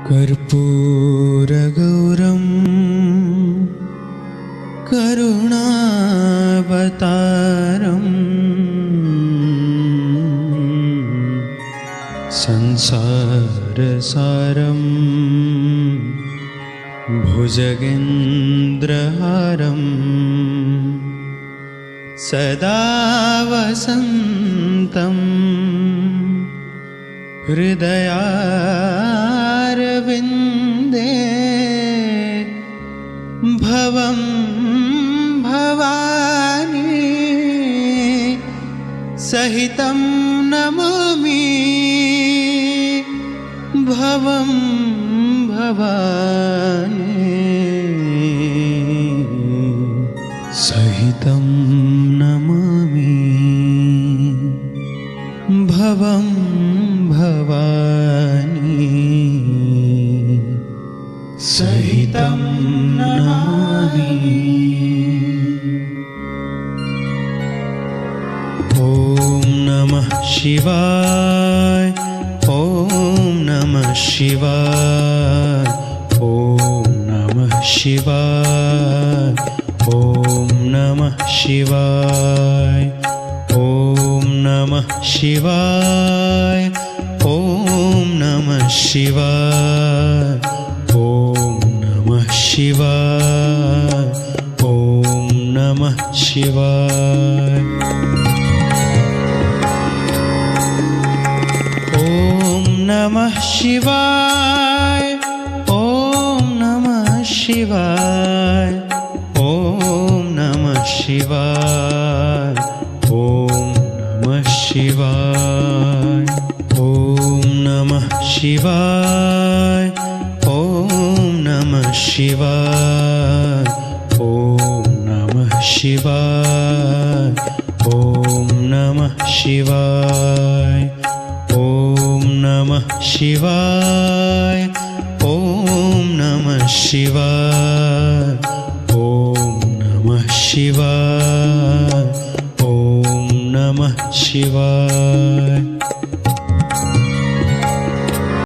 कर्पूरगौरं करुणावतारं संसारसारं भुजगेन्द्रहारं सदा वसन्तं हृदयारविन्दे भवं भवानी सहितं नमामि भवं भवानी सहितं नमामि भवं भवानी सहितं नमामि। ॐ नमः शिवाय, ॐ नमः शिवाय, ॐ नमः शिवाय, ॐ नमः शिवाय, ॐ नमः शिवाय, ॐ नमः शिवाय, ॐ नमः शिवाय, ॐ नमः शिवाय। ॐ नमः शिवाय, ॐ नमः शिवाय, ॐ नमः शिवाय, ॐ नमः शिवाय, ॐ नमः शिवाय, ॐ नमः शिवाय, ॐ नमः शिवाय, ॐ नमः शिवाय, ॐ नमः शिवाय, ॐ नमः शिवाय, ॐ नमः शिवाय, ॐ नमः शिवाय।